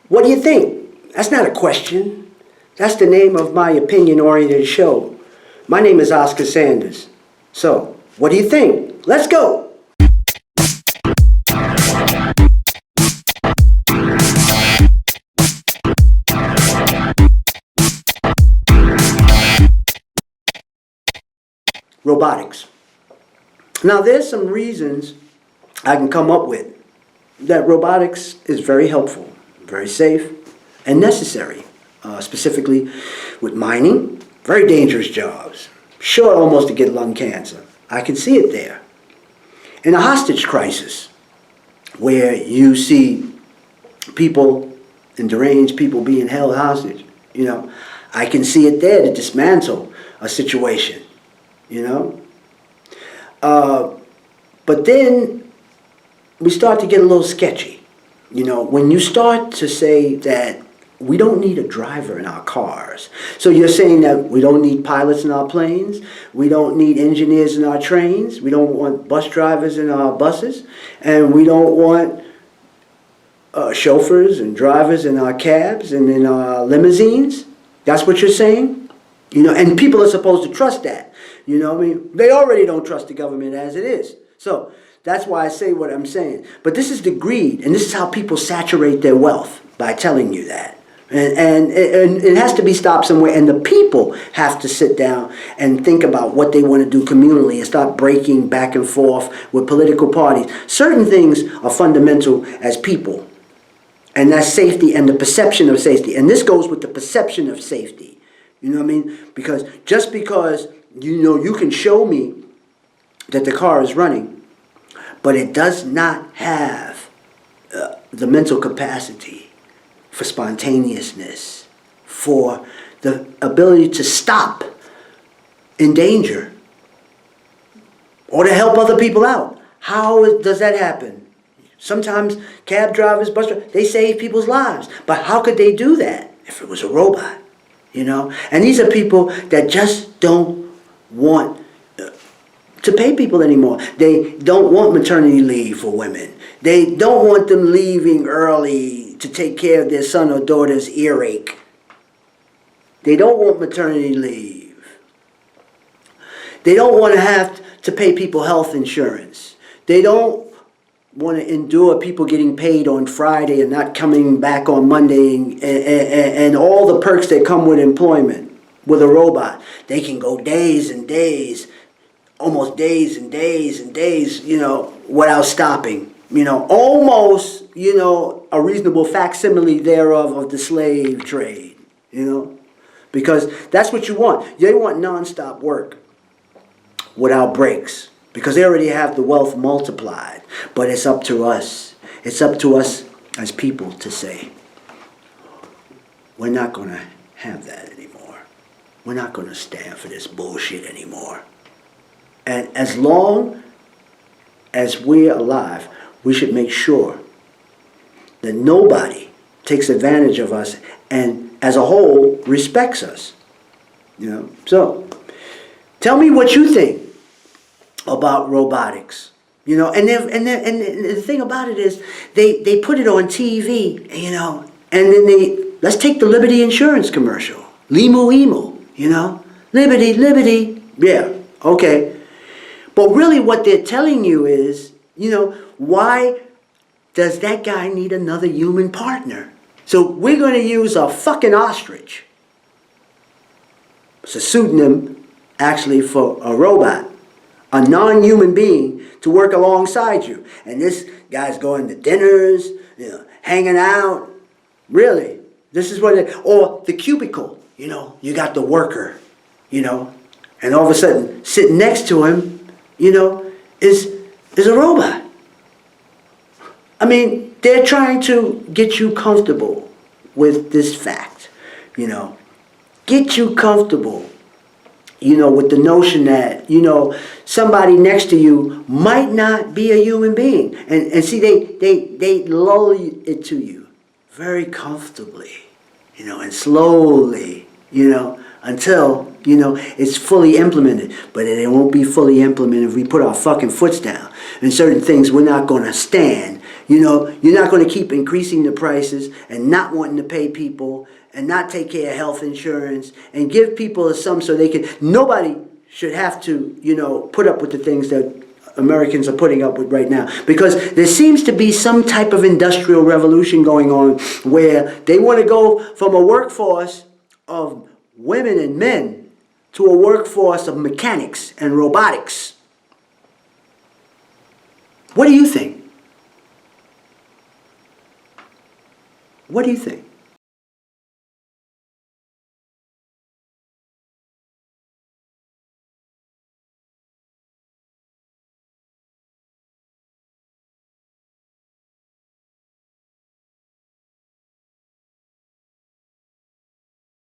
What do you think? That's not a question. That's the name of my opinion-oriented show. My name is Oscar Sanders. So, what do you think? Let's go! Robotics. Now, there's some reasons I can come up with that robotics is very helpful, very safe, and necessary. Specifically with mining, very dangerous jobs. Sure almost to get lung cancer. I can see it there. In a hostage crisis, where you see people and deranged people being held hostage, I can see it there to dismantle a situation, But then we start to get a little sketchy. When you start to say that we don't need a driver in our cars. So you're saying that we don't need pilots in our planes, we don't need engineers in our trains, we don't want bus drivers in our buses, and we don't want chauffeurs and drivers in our cabs and in our limousines. That's what you're saying? And people are supposed to trust that. They already don't trust the government as it is. So that's why I say what I'm saying. But this is the greed, and this is how people saturate their wealth, by telling you that. And it has to be stopped somewhere, and the people have to sit down and think about what they want to do communally and start breaking back and forth with political parties. Certain things are fundamental as people, and that's safety and the perception of safety. And this goes with the perception of safety. You know what I mean? Because just because, you can show me that the car is running, but it does not have the mental capacity for spontaneousness, for the ability to stop in danger or to help other people out. How does that happen? Sometimes cab drivers, bus drivers, they save people's lives. But how could they do that if it was a robot? And these are people that just don't want to pay people anymore. They don't want maternity leave for women. They don't want them leaving early to take care of their son or daughter's earache. They don't want maternity leave. They don't want to have to pay people health insurance. They don't want to endure people getting paid on Friday and not coming back on Monday and all the perks that come with employment with a robot. They can go days and days, almost days and days and days, without stopping. Almost, a reasonable facsimile thereof of the slave trade, Because that's what you want. They want nonstop work without breaks. Because they already have the wealth multiplied. But it's up to us. It's up to us as people to say, we're not going to have that anymore. We're not going to stand for this bullshit anymore. And as long as we're alive, we should make sure that nobody takes advantage of us and, as a whole, respects us. So, tell me what you think about robotics. And the thing about it is, they put it on TV, and then let's take the Liberty Insurance commercial. Limu Emu, Liberty, Liberty. Yeah, okay. But really what they're telling you is, why does that guy need another human partner? So we're going to use a fucking ostrich. It's a pseudonym, actually, for a robot, a non-human being to work alongside you. And this guy's going to dinners, hanging out. Really, this is what or the cubicle, you got the worker, and all of a sudden, sitting next to him, is a robot. I mean, they're trying to get you comfortable with this fact, Get you comfortable, with the notion that, somebody next to you might not be a human being. And see, they lull it to you very comfortably, and slowly, until, it's fully implemented. But it won't be fully implemented if we put our fucking foots down. And certain things we're not going to stand, You know, you're not going to keep increasing the prices and not wanting to pay people and not take care of health insurance and give people a sum so they can. Nobody should have to, you know, put up with the things that Americans are putting up with right now, because there seems to be some type of industrial revolution going on where they want to go from a workforce of women and men to a workforce of mechanics and robotics. What do you think? What do you think?